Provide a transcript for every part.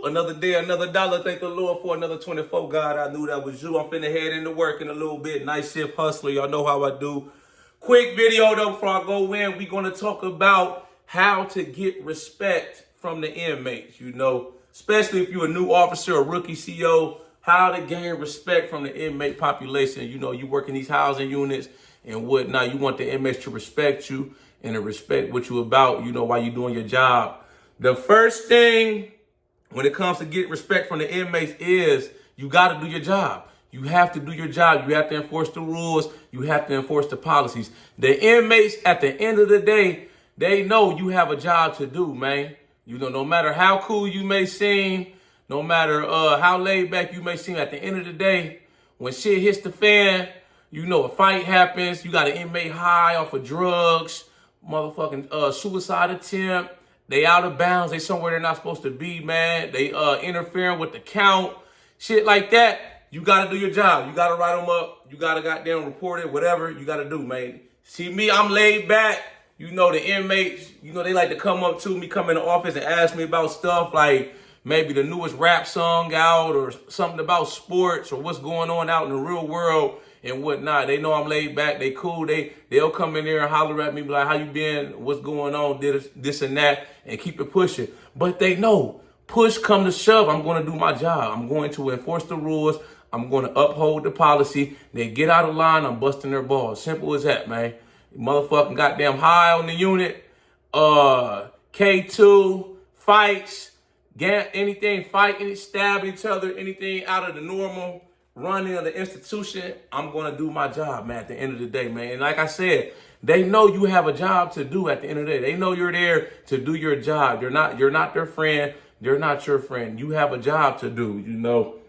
Another day, another dollar. Thank the Lord for another 24. God, I knew that was you. I'm finna head into work in a little bit. Night shift hustler. Y'all know how I do. Quick video though before I go in. We're going to talk about how to get respect from the inmates. You know, especially if you're a new officer or rookie CO, how to gain respect from the inmate population. You know, you work in these housing units and whatnot. You want the inmates to respect you and to respect what you're about, you know, while you're doing your job. The first thing when it comes to getting respect from the inmates is you got to do your job. You have to do your job. You have to enforce the rules. You have to enforce the policies. The inmates, at the end of the day, they know you have a job to do, man. You know, no matter how cool you may seem, no matter how laid back you may seem, at the end of the day, when shit hits the fan, you know, a fight happens, you got an inmate high off of drugs, motherfucking suicide attempt, they out of bounds, they somewhere they're not supposed to be, man. They interfering with the count, shit like that. You gotta do your job. You gotta write them up. You gotta goddamn report it, whatever you gotta do, man. See me, I'm laid back. You know, the inmates, you know, they like to come up to me, come in the office and ask me about stuff like maybe the newest rap song out or something about sports or what's going on out in the real world and whatnot. They know I'm laid back. They cool. They'll come in there and holler at me, be like, how you been? What's going on? This and that, and keep it pushing. But they know, push come to shove, I'm going to do my job. I'm going to enforce the rules. I'm going to uphold the policy. They get out of line, I'm busting their balls. Simple as that, man. Motherfucking goddamn high on the unit. K2, fights, anything, fighting, stab each other, anything out of the normal running of the institution, I'm going to do my job, man, at the end of the day, man. And like I said, they know you have a job to do at the end of the day. They know you're there to do your job. You're not their friend. You're not your friend. You have a job to do, you know.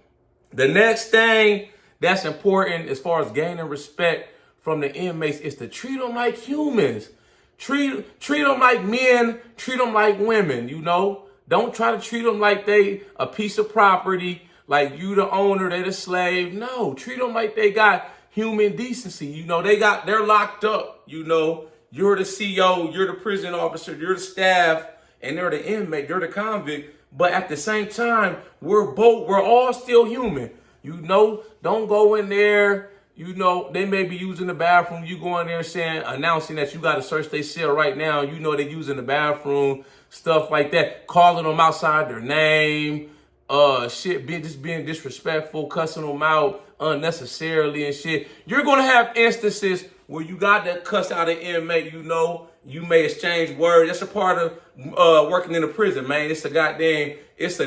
The next thing that's important as far as gaining respect from the inmates is to treat them like humans. Treat them like men. Treat them like women, you know. Don't try to treat them like they a piece of property, like you the owner, they the slave. No, treat them like they got human decency. You know, they're locked up. You know, you're the CO, you're the prison officer, you're the staff, and they're the inmate, they're the convict. But at the same time, we're all still human. You know, don't go in there. You know, they may be using the bathroom. You go in there announcing that you got to search their cell right now. You know, they're using the bathroom, stuff like that, calling them outside their name, being disrespectful, cussing them out unnecessarily and shit. You're going to have instances where you got to cuss out an inmate, you know. You may exchange words. That's a part of working in a prison, man. It's a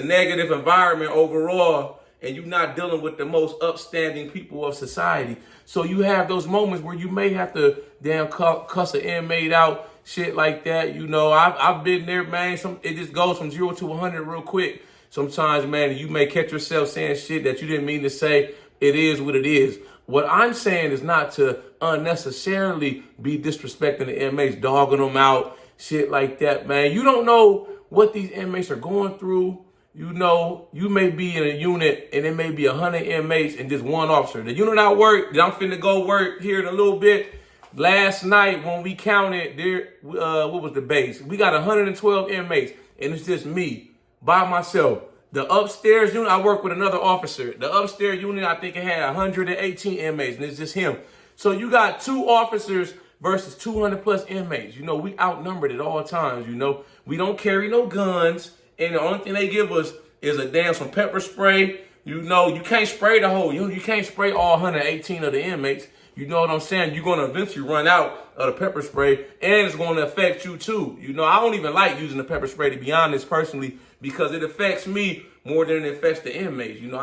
negative environment overall, and you're not dealing with the most upstanding people of society. So you have those moments where you may have to damn cuss an inmate out, shit like that. You know, I've been there, man. It just goes from 0 to 100 real quick. Sometimes, man, you may catch yourself saying shit that you didn't mean to say. It is what it is. What I'm saying is not to unnecessarily be disrespecting the inmates, dogging them out, shit like that, man. You don't know what these inmates are going through. You know, you may be in a unit and there may be 100 inmates and just one officer. The unit I work, that I'm finna go work here in a little bit. Last night when we counted there, what was the base? We got 112 inmates and it's just me by myself. The upstairs unit, I work with another officer. The upstairs unit, I think it had 118 inmates, and it's just him. So you got 2 officers versus 200 plus inmates. You know, we outnumbered at all times, you know. We don't carry no guns, and the only thing they give us is some pepper spray. You know, you can't spray the whole unit. You can't spray all 118 of the inmates. You know what I'm saying? You're going to eventually run out of the pepper spray, and it's going to affect you too. You know, I don't even like using the pepper spray, to be honest, personally, because it affects me more than it affects the inmates. You know,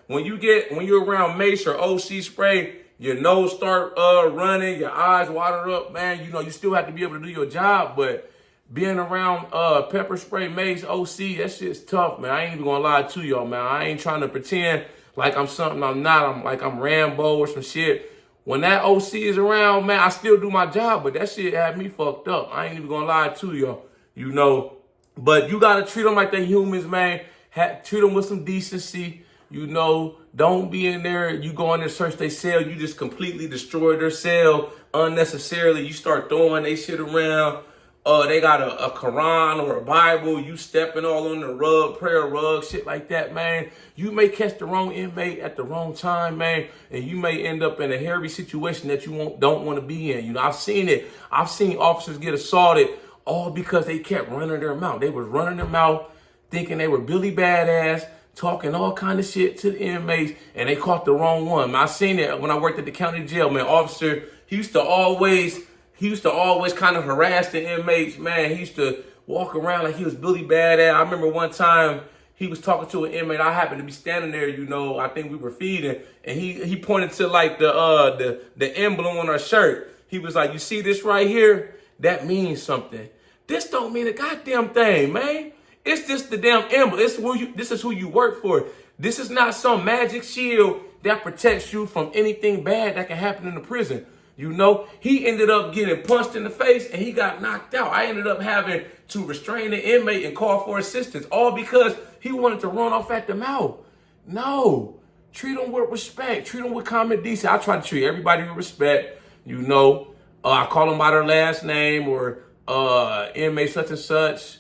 when you're around mace or OC spray, your nose start running, your eyes water up, man. You know, you still have to be able to do your job, but being around pepper spray, mace, OC, that shit's tough, man. I ain't even gonna lie to y'all, man. I ain't trying to pretend like I'm something I'm not. I'm Rambo or some shit. When that OC is around, man, I still do my job, but that shit had me fucked up. I ain't even gonna lie to y'all, you know. But you gotta treat them like they humans, man. Treat them with some decency, you know. Don't be in there, you go in there, search their cell, you just completely destroy their cell unnecessarily. You start throwing their shit around, They got a Quran or a Bible, you stepping all on the rug, prayer rug, shit like that, man. You may catch the wrong inmate at the wrong time, man, and you may end up in a hairy situation that you don't want to be in. You know, I've seen it. I've seen officers get assaulted all because they kept running their mouth. They was running their mouth, thinking they were Billy Badass, talking all kind of shit to the inmates, and they caught the wrong one. Man, I seen it when I worked at the county jail, man. Officer, he used to always kind of harass the inmates, man. He used to walk around like he was Billy Badass. I remember one time he was talking to an inmate. I happened to be standing there, you know, I think we were feeding, and he pointed to like the emblem on our shirt. He was like, you see this right here? That means something. This don't mean a goddamn thing, man. It's just the damn emblem. This is who you work for. This is not some magic shield that protects you from anything bad that can happen in the prison. You know, he ended up getting punched in the face and he got knocked out. I ended up having to restrain the inmate and call for assistance, all because he wanted to run off at the mouth. No, treat them with respect. Treat them with common decency. I try to treat everybody with respect. You know, I call them by their last name, or inmate such and such.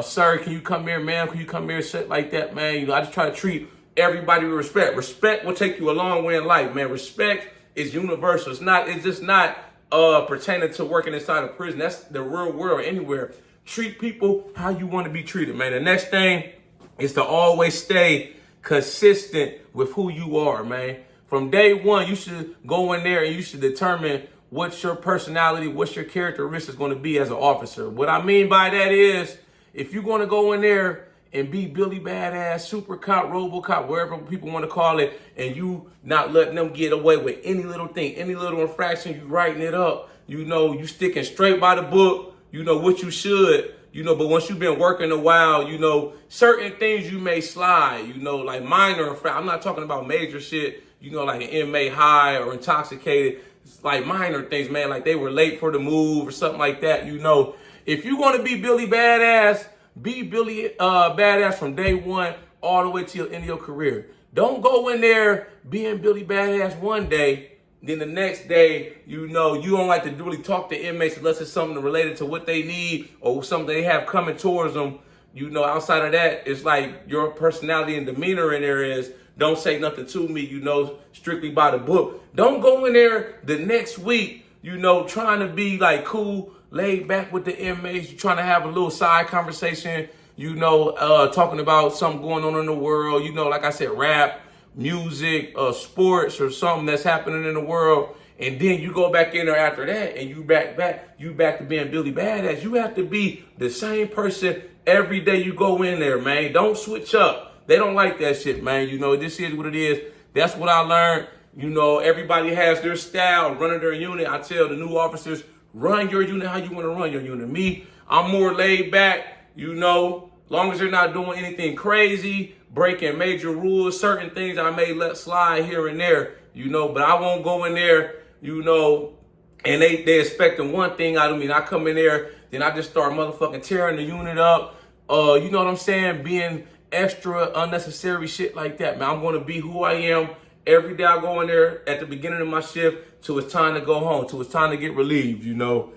Sir, can you come here, ma'am? Can you come here? Shit like that, man. You know, I just try to treat everybody with respect. Respect will take you a long way in life, man. Respect is universal. It's just not pertaining to working inside a prison. That's the real world anywhere. Treat people how you want to be treated, man. The next thing is to always stay consistent with who you are, man. From day one, you should go in there and you should determine what's your personality, what's your characteristics going to be as an officer. What I mean by that is, if you're going to go in there and be Billy Badass, Super Cop, RoboCop, wherever people want to call it, and you not letting them get away with any little thing, any little infraction, you writing it up, you know, you sticking straight by the book, you know what you should, you know, but once you've been working a while, you know, certain things you may slide, you know, like minor infraction. I'm not talking about major shit, you know, like an inmate high or intoxicated. It's like minor things, man, like they were late for the move or something like that, you know. If you're going to be Billy Badass, be Billy Badass from day one all the way till the end of your career. Don't go in there being Billy Badass one day, then the next day, you know, you don't like to really talk to inmates unless it's something related to what they need or something they have coming towards them. You know, outside of that, it's like your personality and demeanor in there is, don't say nothing to me, you know, strictly by the book. Don't go in there the next week, you know, trying to be like cool, laid back with the inmates. You're trying to have a little side conversation, you know, talking about something going on in the world, you know, like I said, rap, music, sports, or something that's happening in the world. And then you go back in there after that and you back to being Billy Badass. You have to be the same person every day you go in there, man. Don't switch up. They don't like that shit, man. You know, this is what it is. That's what I learned. You know, everybody has their style, running their unit. I tell the new officers, run your unit how you want to run your unit. Me, I'm more laid back, you know, long as they're not doing anything crazy, breaking major rules, certain things I may let slide here and there, you know, but I won't go in there, you know, and they expecting one thing out of me. And I come in there, then I just start motherfucking tearing the unit up. You know what I'm saying? Being extra unnecessary shit like that, man. I'm going to be who I am. Every day I go in there at the beginning of my shift till it's time to go home, till it's time to get relieved, you know.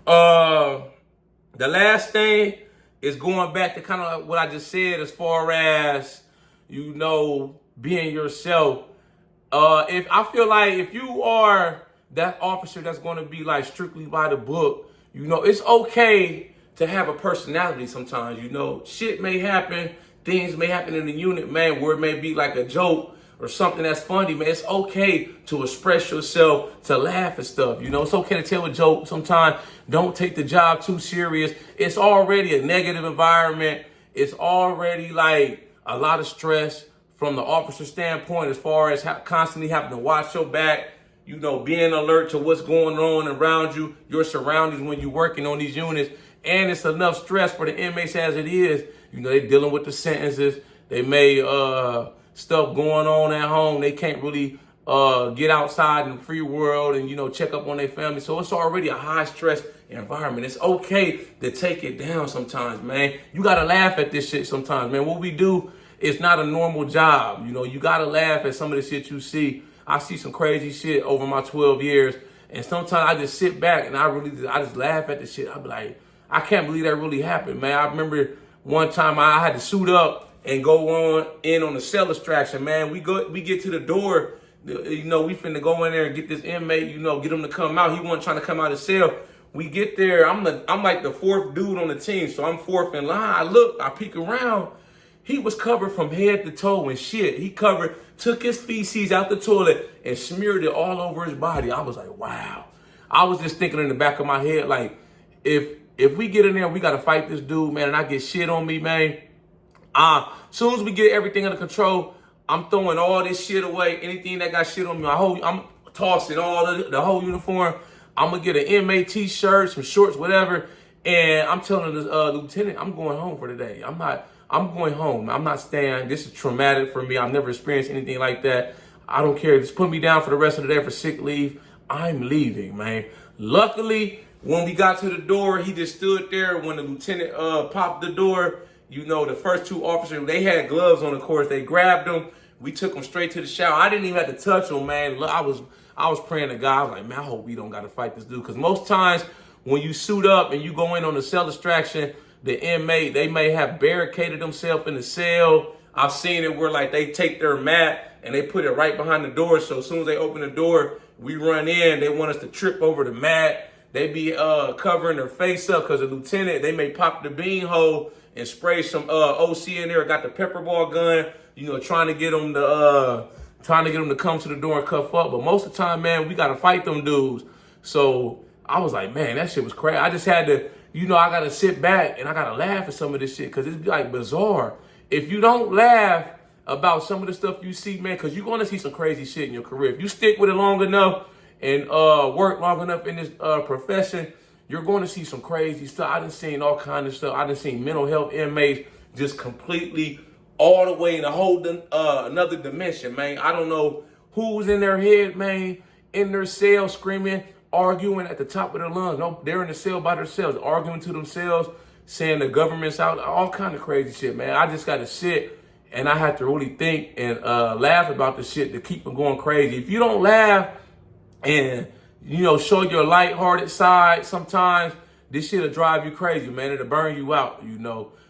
The last thing is going back to kind of what I just said as far as, you know, being yourself. If I feel like if you are that officer that's going to be like strictly by the book, you know, it's okay to have a personality sometimes, you know. Shit may happen, things may happen in the unit, man, where it may be like a joke or something that's funny, man. It's okay to express yourself, to laugh and stuff. You know, it's okay to tell a joke sometimes. Don't take the job too serious. It's already a negative environment. It's already like a lot of stress from the officer standpoint as far as constantly having to watch your back, you know, being alert to what's going on around you, your surroundings when you're working on these units. And it's enough stress for the inmates as it is. You know, they're dealing with the sentences. They may, stuff going on at home. They can't really get outside in the free world and, you know, check up on their family. So it's already a high stress environment. It's okay to take it down sometimes, man. You got to laugh at this shit sometimes, man. What we do is not a normal job. You know, you got to laugh at some of the shit you see. I see some crazy shit over my 12 years. And sometimes I just sit back and I just laugh at the shit. I be like, I can't believe that really happened, man. I remember one time I had to suit up and go on the cell extraction, man. We get to the door, we finna go in there and get this inmate, get him to come out. He wasn't trying to come out of the cell. We get there, I'm like the fourth dude on the team, so I'm fourth in line. I peek around. He was covered from head to toe and shit. Took his feces out the toilet and smeared it all over his body. I was like, wow. I was just thinking in the back of my head, like, if we get in there, we got to fight this dude, man, and I get shit on me, man. Soon as we get everything under control, I'm throwing all this shit away. Anything that got shit on me, I'm tossing all the whole uniform. I'm going to get an inmate t-shirt, some shorts, whatever. And I'm telling the lieutenant, I'm going home for the day. I'm going home. I'm not staying. This is traumatic for me. I've never experienced anything like that. I don't care. Just put me down for the rest of the day for sick leave. I'm leaving, man. Luckily, when we got to the door, he just stood there. When the lieutenant popped the door, the first two officers, they had gloves on, of course. They grabbed them. We took them straight to the shower. I didn't even have to touch them, man. I was praying to God. I was like, man, I hope we don't got to fight this dude. Because most times when you suit up and you go in on the cell extraction, the inmate, they may have barricaded themselves in the cell. I've seen it where like they take their mat and they put it right behind the door. So as soon as they open the door, we run in. They want us to trip over the mat. They be covering their face up because the lieutenant, they may pop the bean hole and spray some OC in there. Got the pepper ball gun, trying to get them to come to the door and cuff up. But most of the time, man, we got to fight them dudes. So I was like, man, that shit was crazy. I just had to, I got to sit back and I got to laugh at some of this shit because it's like bizarre. If you don't laugh about some of the stuff you see, man, because you're going to see some crazy shit in your career. If you stick with it long enough and work long enough in this profession, you're going to see some crazy stuff. I done seen all kind of stuff. I done seen mental health inmates just completely all the way in a whole another dimension, man. I don't know who was in their head, man, in their cell screaming, arguing at the top of their lungs. No, they're in the cell by themselves, arguing to themselves, saying the government's out, all kind of crazy shit, man. I just got to sit and I had to really think and laugh about the shit to keep them going crazy. If you don't laugh and, show your lighthearted side, sometimes this shit'll drive you crazy, man. It'll burn you out,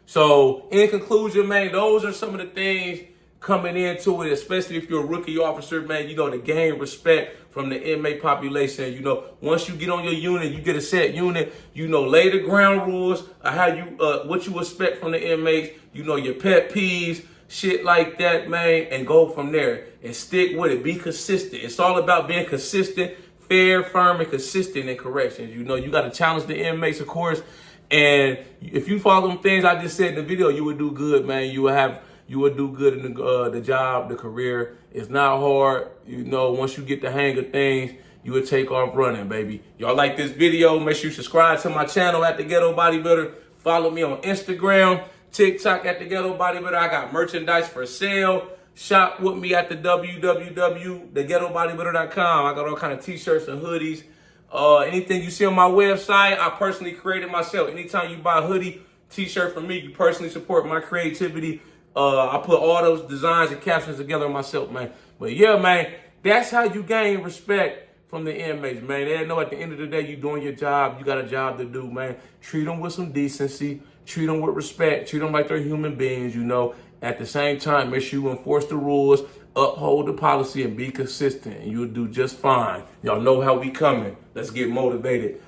So in conclusion, man, those are some of the things coming into it, especially if you're a rookie officer, man, to gain respect from the inmate population. Once you get on your unit, you get a set unit, lay the ground rules of how what you expect from the inmates, your pet peeves, shit like that, man, and go from there and stick with it. Be consistent. It's all about being consistent, fair, firm, and consistent in corrections. You got to challenge the inmates, of course. And if you follow them things I just said in the video, you would do good, man. You would do good in the job, the career. It's not hard. Once you get the hang of things, you would take off running, baby. Y'all like this video? Make sure you subscribe to my channel at The Ghetto Bodybuilder. Follow me on Instagram, TikTok at The Ghetto Bodybuilder. I got merchandise for sale. Shop with me at the www.theghettobodybuilder.com. I got all kind of t-shirts and hoodies. Anything you see on my website, I personally created myself. Anytime you buy a hoodie, t-shirt from me, you personally support my creativity. I put all those designs and captions together myself, man. But yeah, man, that's how you gain respect from the inmates, man. They know at the end of the day, you're doing your job. You got a job to do, man. Treat them with some decency. Treat them with respect. Treat them like they're human beings, At the same time, make sure you enforce the rules, uphold the policy, and be consistent. And you'll do just fine. Y'all know how we coming. Let's get motivated.